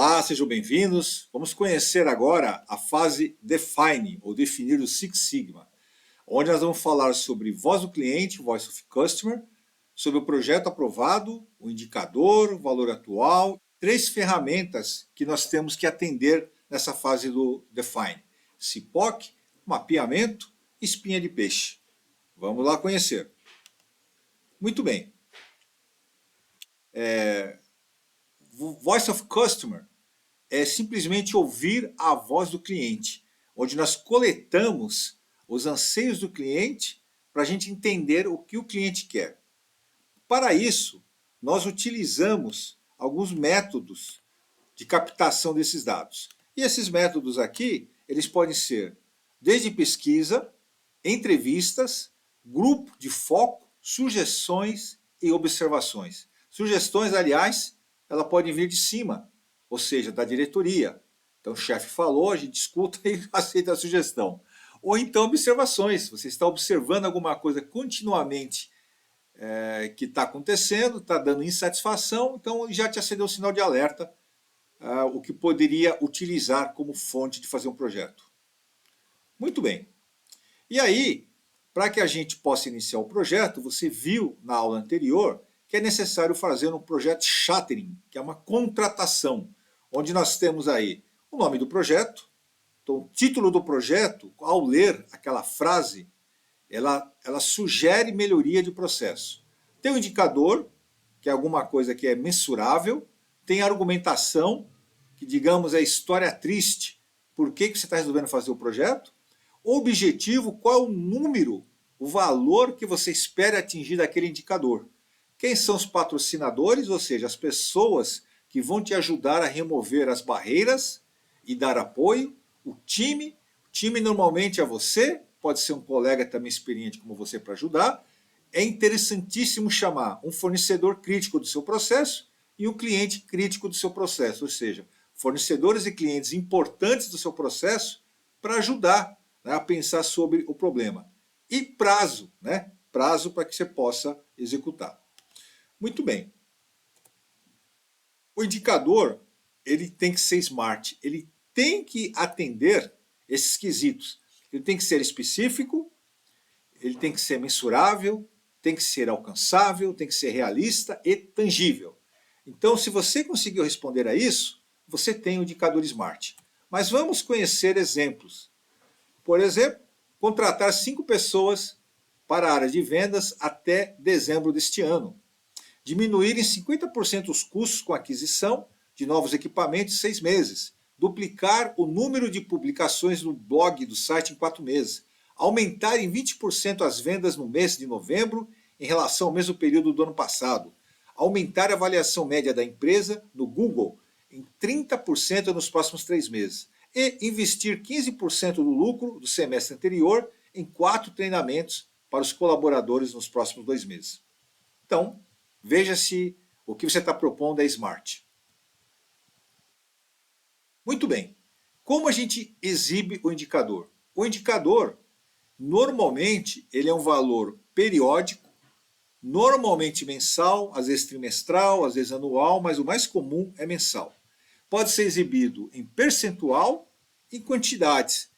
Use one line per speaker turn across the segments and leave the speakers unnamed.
Olá, sejam bem-vindos. Vamos conhecer agora a fase Define, ou definir o Six Sigma, onde nós vamos falar sobre voz do cliente, Voice of Customer, sobre o projeto aprovado, o indicador, o valor atual, 3 ferramentas que nós temos que atender nessa fase do Define: CIPOC, mapeamento e espinha de peixe. Vamos lá conhecer. Muito bem. Voice of Customer é simplesmente ouvir a voz do cliente, onde nós coletamos os anseios do cliente para a gente entender o que o cliente quer. Para isso, nós utilizamos alguns métodos de captação desses dados. E esses métodos aqui, eles podem ser desde pesquisa, entrevistas, grupo de foco, sugestões e observações. Sugestões, aliás, ela pode vir de cima, ou seja, da diretoria. Então o chefe falou, a gente escuta e aceita a sugestão. Ou então observações, você está observando alguma coisa continuamente que está acontecendo, está dando insatisfação, então já te acendeu o sinal de alerta, o que poderia utilizar como fonte de fazer um projeto. Muito bem. E aí, para que a gente possa iniciar o projeto, você viu na aula anterior que é necessário fazer um projeto chartering, que é uma contratação, onde nós temos aí o nome do projeto. Então, o título do projeto, ao ler aquela frase, ela sugere melhoria de processo. Tem o indicador, que é alguma coisa que é mensurável. Tem a argumentação, que digamos é história triste, por que você está resolvendo fazer o projeto. O objetivo, qual é o número, o valor que você espera atingir daquele indicador. Quem são os patrocinadores, ou seja, as pessoas que vão te ajudar a remover as barreiras e dar apoio. O time normalmente é você, pode ser um colega também experiente como você para ajudar. É interessantíssimo chamar um fornecedor crítico do seu processo e um cliente crítico do seu processo, ou seja, fornecedores e clientes importantes do seu processo para ajudar, né, a pensar sobre o problema. E prazo, né? Prazo para que você possa executar. Muito bem. O indicador, ele tem que ser smart, ele tem que atender esses quesitos. Ele tem que ser específico, ele tem que ser mensurável, tem que ser alcançável, tem que ser realista e tangível. Então, se você conseguiu responder a isso, você tem o indicador smart. Mas vamos conhecer exemplos. Por exemplo, contratar 5 pessoas para a área de vendas até dezembro deste ano. Diminuir em 50% os custos com a aquisição de novos equipamentos em 6 meses. Duplicar o número de publicações no blog do site em 4 meses. Aumentar em 20% as vendas no mês de novembro em relação ao mesmo período do ano passado. Aumentar a avaliação média da empresa no Google em 30% nos próximos 3 meses. E investir 15% do lucro do semestre anterior em 4 treinamentos para os colaboradores nos próximos 2 meses. Então, veja se o que você está propondo é smart. Muito bem. Como a gente exibe o indicador? O indicador, normalmente, ele é um valor periódico, normalmente mensal, às vezes trimestral, às vezes anual, mas o mais comum é mensal. Pode ser exibido em percentual e quantidades,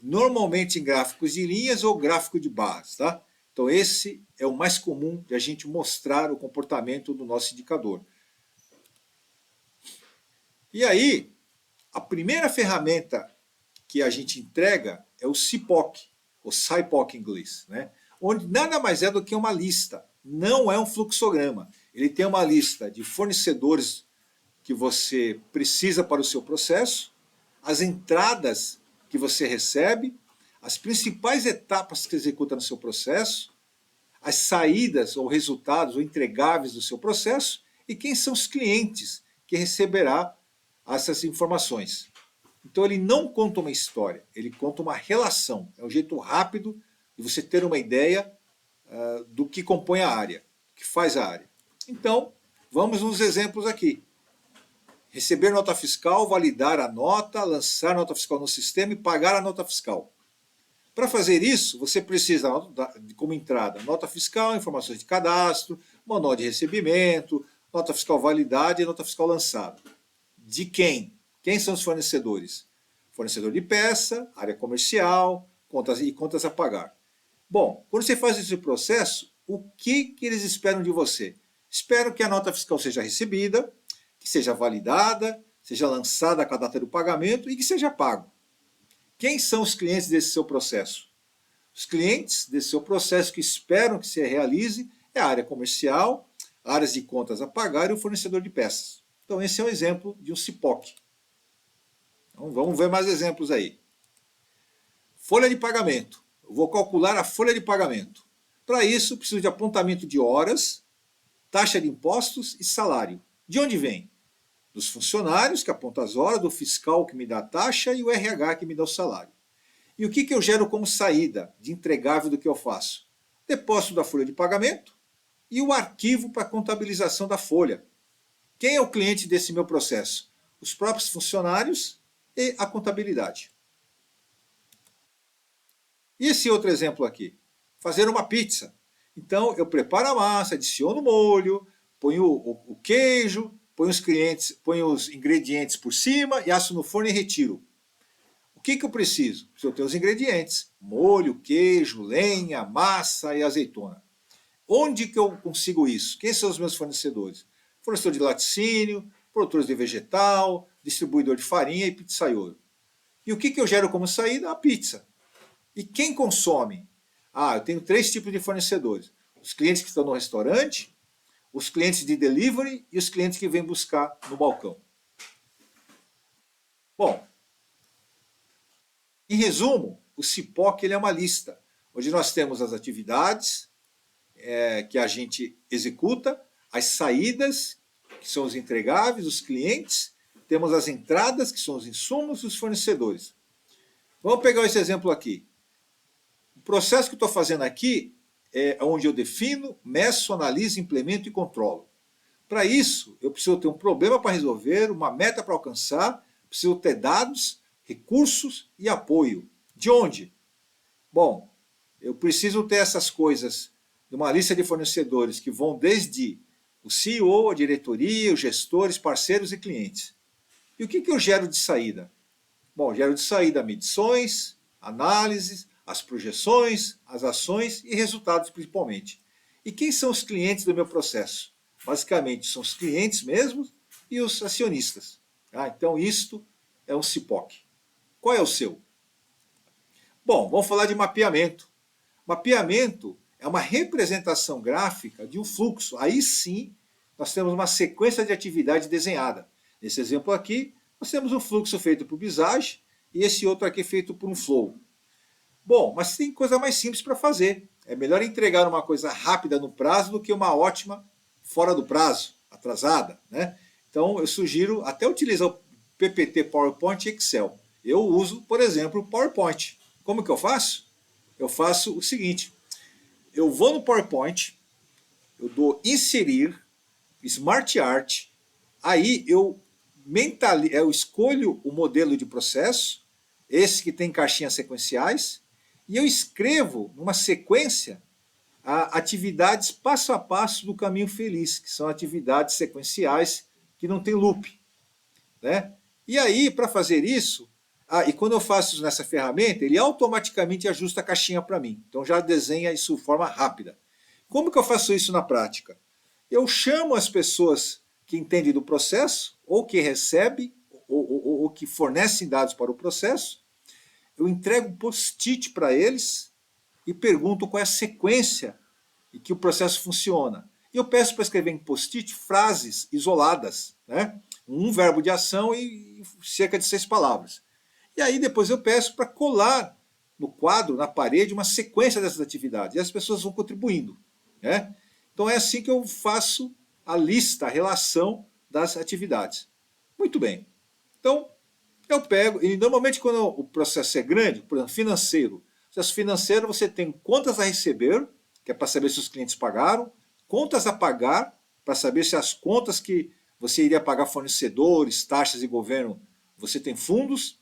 normalmente em gráficos de linhas ou gráfico de barras, tá? Então esse é o mais comum de a gente mostrar o comportamento do nosso indicador. E aí, a primeira ferramenta que a gente entrega é o CIPOC, ou CIPOC em inglês, né? Onde nada mais é do que uma lista, não é um fluxograma. Ele tem uma lista de fornecedores que você precisa para o seu processo, as entradas que você recebe, as principais etapas que executa no seu processo, as saídas ou resultados ou entregáveis do seu processo e quem são os clientes que receberá essas informações. Então ele não conta uma história, ele conta uma relação. É um jeito rápido de você ter uma ideia do que compõe a área, que faz a área. Então, vamos nos exemplos aqui. Receber nota fiscal, validar a nota, lançar nota fiscal no sistema e pagar a nota fiscal. Para fazer isso, você precisa, como entrada, nota fiscal, informações de cadastro, manual de recebimento, nota fiscal validada e nota fiscal lançada. de quem? Quem são os fornecedores? Fornecedor de peça, área comercial, contas a pagar. Bom, quando você faz esse processo, o que eles esperam de você? Esperam que a nota fiscal seja recebida, que seja validada, seja lançada com a data do pagamento e que seja pago. Quem são os clientes desse seu processo? Os clientes desse seu processo que esperam que se realize é a área comercial, áreas de contas a pagar e o fornecedor de peças. Então esse é um exemplo de um CIPOC. Então, vamos ver mais exemplos aí. Folha de pagamento. Eu vou calcular a folha de pagamento. Para isso, preciso de apontamento de horas, taxa de impostos e salário. De onde vem? Dos funcionários, que apontam as horas, do fiscal, que me dá a taxa, e o RH, que me dá o salário. E o que eu gero como saída de entregável do que eu faço? Depósito da folha de pagamento e o arquivo para contabilização da folha. Quem é o cliente desse meu processo? Os próprios funcionários e a contabilidade. E esse outro exemplo aqui? Fazer uma pizza. Então, eu preparo a massa, adiciono o molho, ponho o queijo, ponho os ingredientes por cima e asso no forno e retiro. O que eu preciso? Preciso ter os ingredientes. Molho, queijo, lenha, massa e azeitona. Onde que eu consigo isso? Quem são os meus fornecedores? Fornecedor de laticínio, produtores de vegetal, distribuidor de farinha e pizzaiolo. E o que eu gero como saída? A pizza. E quem consome? Eu tenho 3 tipos de fornecedores. Os clientes que estão no restaurante, os clientes de delivery e os clientes que vêm buscar no balcão. Bom, em resumo, o CIPOC ele é uma lista, onde nós temos as atividades que a gente executa, as saídas, que são os entregáveis, os clientes, temos as entradas, que são os insumos e os fornecedores. Vamos pegar esse exemplo aqui. O processo que eu estou fazendo aqui é onde eu defino, meço, analiso, implemento e controlo. Para isso, eu preciso ter um problema para resolver, uma meta para alcançar, preciso ter dados, recursos e apoio. De onde? Bom, eu preciso ter essas coisas de uma lista de fornecedores que vão desde o CEO, a diretoria, os gestores, parceiros e clientes. E o que eu gero de saída? Bom, gero de saída medições, análises, as projeções, as ações e resultados principalmente. E quem são os clientes do meu processo? Basicamente, são os clientes mesmos e os acionistas. Então, isto é um CIPOC. Qual é o seu? Bom, vamos falar de mapeamento. Mapeamento é uma representação gráfica de um fluxo. Aí sim, nós temos uma sequência de atividade desenhada. Nesse exemplo aqui, nós temos um fluxo feito por Visage e esse outro aqui feito por um Flow. Bom, mas tem coisa mais simples para fazer. É melhor entregar uma coisa rápida no prazo do que uma ótima fora do prazo, atrasada, né? Então eu sugiro até utilizar o PPT, PowerPoint e Excel. Eu uso, por exemplo, o PowerPoint. Como que eu faço? Eu faço o seguinte, eu vou no PowerPoint, eu dou inserir, Smart Art, aí eu escolho o modelo de processo, esse que tem caixinhas sequenciais, e eu escrevo numa sequência atividades passo a passo do caminho feliz, que são atividades sequenciais que não tem loop, né? E aí, para fazer isso, e quando eu faço isso nessa ferramenta, ele automaticamente ajusta a caixinha para mim. Então já desenha isso de forma rápida. Como que eu faço isso na prática? Eu chamo as pessoas que entendem do processo, ou que recebem, ou que fornecem dados para o processo, eu entrego um post-it para eles e pergunto qual é a sequência em que o processo funciona. E eu peço para escrever em post-it frases isoladas, né? Um verbo de ação e cerca de 6 palavras. E aí depois eu peço para colar no quadro, na parede, uma sequência dessas atividades. E as pessoas vão contribuindo, né? Então é assim que eu faço a lista, a relação das atividades. Muito bem. Então, eu pego, e normalmente quando o processo é grande, por exemplo, financeiro, processo financeiro você tem contas a receber, que é para saber se os clientes pagaram, contas a pagar, para saber se as contas que você iria pagar fornecedores, taxas e governo, você tem fundos,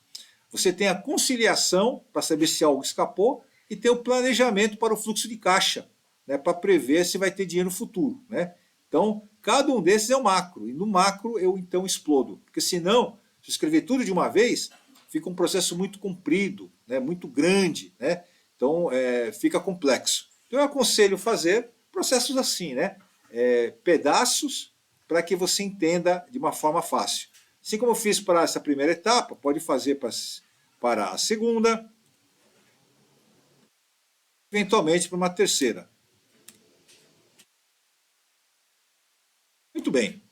você tem a conciliação, para saber se algo escapou, e tem o planejamento para o fluxo de caixa, né, para prever se vai ter dinheiro no futuro, né? Então, cada um desses é um macro, e no macro eu então explodo, porque senão, se eu escrever tudo de uma vez, fica um processo muito comprido, né, muito grande, né? Então fica complexo. Então eu aconselho fazer processos assim, né? Pedaços para que você entenda de uma forma fácil. Assim como eu fiz para essa primeira etapa, pode fazer para a segunda, eventualmente para uma terceira. Muito bem.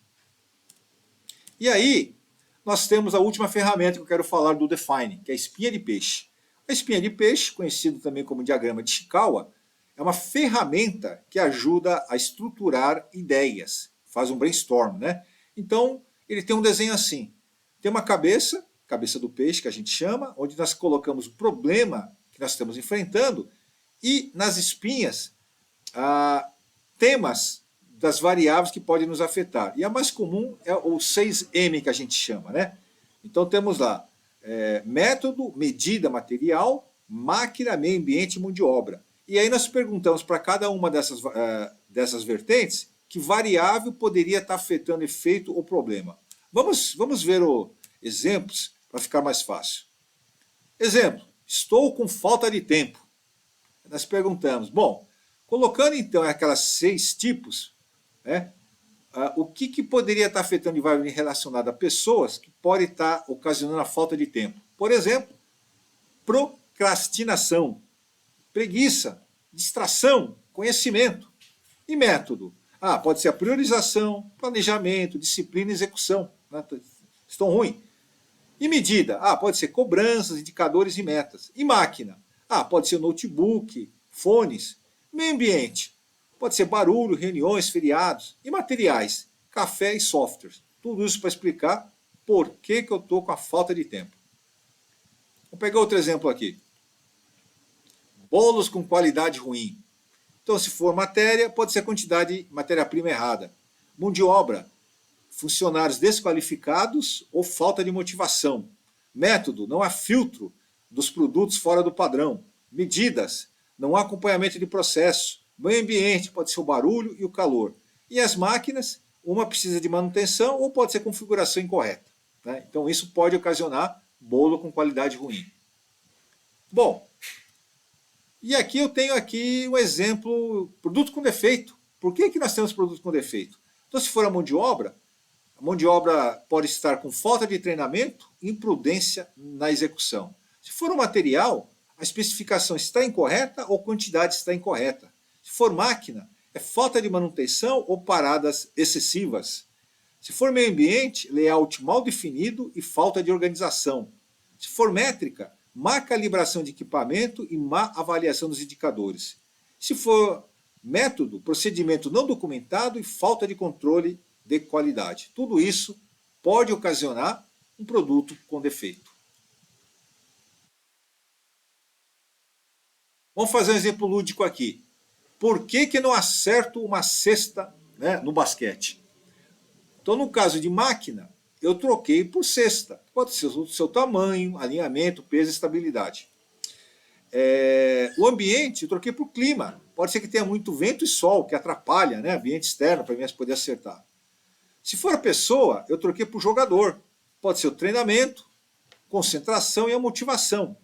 E aí, nós temos a última ferramenta que eu quero falar do Define, que é a espinha de peixe. A espinha de peixe, conhecido também como diagrama de Chikawa, é uma ferramenta que ajuda a estruturar ideias, faz um brainstorm, né? Então, ele tem um desenho assim. Tem uma cabeça, cabeça do peixe, que a gente chama, onde nós colocamos o problema que nós estamos enfrentando, e nas espinhas, temas das variáveis que podem nos afetar. E a mais comum é o 6M que a gente chama, né? Então temos lá método, medida, material, máquina, meio ambiente e mão de obra. E aí nós perguntamos para cada uma dessas vertentes que variável poderia estar afetando efeito ou problema. Vamos ver exemplos para ficar mais fácil. Exemplo, estou com falta de tempo. Nós perguntamos, bom, colocando então aquelas 6 tipos, né, o que poderia estar afetando de variável relacionada a pessoas que pode estar ocasionando a falta de tempo? Por exemplo, procrastinação, preguiça, distração, conhecimento. E método? Pode ser a priorização, planejamento, disciplina e execução. Né? Estão ruins. E medida? Pode ser cobranças, indicadores e metas. E máquina? Pode ser notebook, fones. Meio ambiente? Pode ser barulho, reuniões, feriados. E materiais? Café e softwares. Tudo isso para explicar por que eu estou com a falta de tempo. Vou pegar outro exemplo aqui. Bolos com qualidade ruim. Então, se for matéria, pode ser quantidade de matéria-prima errada. Mão de obra, funcionários desqualificados ou falta de motivação. Método, não há filtro dos produtos fora do padrão. Medidas, não há acompanhamento de processo. Meio ambiente, pode ser o barulho e o calor. E as máquinas, uma precisa de manutenção ou pode ser configuração incorreta. Né? Então isso pode ocasionar bolo com qualidade ruim. Bom, e aqui eu tenho aqui um exemplo, produto com defeito. Por que nós temos produto com defeito? Então se for a mão de obra pode estar com falta de treinamento e imprudência na execução. Se for o material, a especificação está incorreta ou a quantidade está incorreta. Se for máquina, é falta de manutenção ou paradas excessivas. Se for meio ambiente, layout mal definido e falta de organização. Se for métrica, má calibração de equipamento e má avaliação dos indicadores. Se for método, procedimento não documentado e falta de controle de qualidade. Tudo isso pode ocasionar um produto com defeito. Vamos fazer um exemplo lúdico aqui. Por que não acerto uma cesta, né, no basquete? Então, no caso de máquina, eu troquei por cesta. Pode ser o seu tamanho, alinhamento, peso e estabilidade. O ambiente, eu troquei por clima. Pode ser que tenha muito vento e sol, que atrapalha, né, ambiente externo, para mim poder acertar. Se for a pessoa, eu troquei por jogador. Pode ser o treinamento, concentração e a motivação.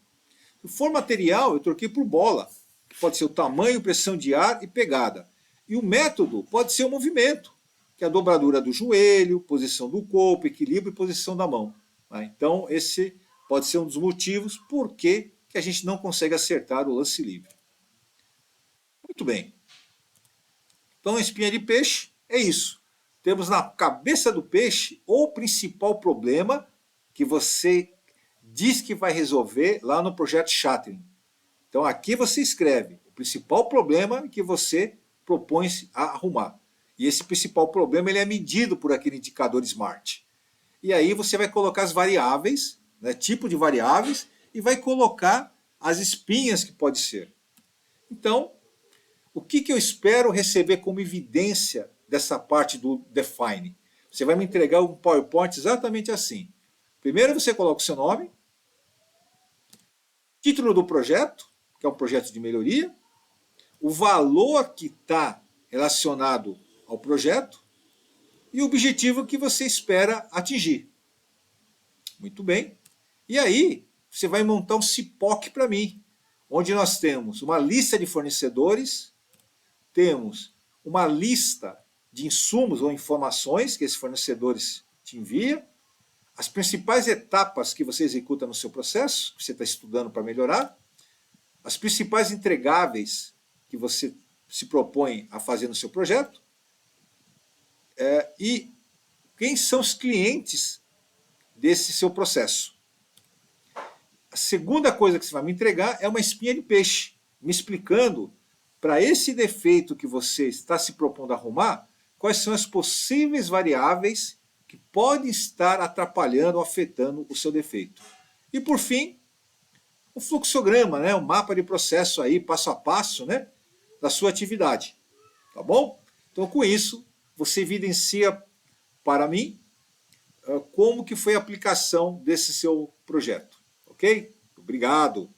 Se for material, eu troquei por bola. Pode ser o tamanho, pressão de ar e pegada. E o método pode ser o movimento, que é a dobradura do joelho, posição do corpo, equilíbrio e posição da mão. Então, esse pode ser um dos motivos por que a gente não consegue acertar o lance livre. Muito bem. Então, a espinha de peixe é isso. Temos na cabeça do peixe o principal problema que você diz que vai resolver lá no projeto Chatterton. Então aqui você escreve o principal problema que você propõe-se a arrumar. E esse principal problema ele é medido por aquele indicador SMART. E aí você vai colocar as variáveis, né, tipo de variáveis, e vai colocar as espinhas que pode ser. Então, o que eu espero receber como evidência dessa parte do Define? Você vai me entregar um PowerPoint exatamente assim. Primeiro você coloca o seu nome, título do projeto, que é um projeto de melhoria, o valor que está relacionado ao projeto, e o objetivo que você espera atingir. Muito bem. E aí, você vai montar um CIPOC para mim, onde nós temos uma lista de fornecedores, temos uma lista de insumos ou informações que esses fornecedores te enviam, as principais etapas que você executa no seu processo, que você está estudando para melhorar, as principais entregáveis que você se propõe a fazer no seu projeto, e quem são os clientes desse seu processo. A segunda coisa que você vai me entregar é uma espinha de peixe, me explicando para esse defeito que você está se propondo a arrumar, quais são as possíveis variáveis que podem estar atrapalhando ou afetando o seu defeito. E por fim, o fluxograma, né, o mapa de processo aí, passo a passo, né, da sua atividade. Tá bom? Então, com isso, você evidencia para mim como que foi a aplicação desse seu projeto. Ok? Obrigado.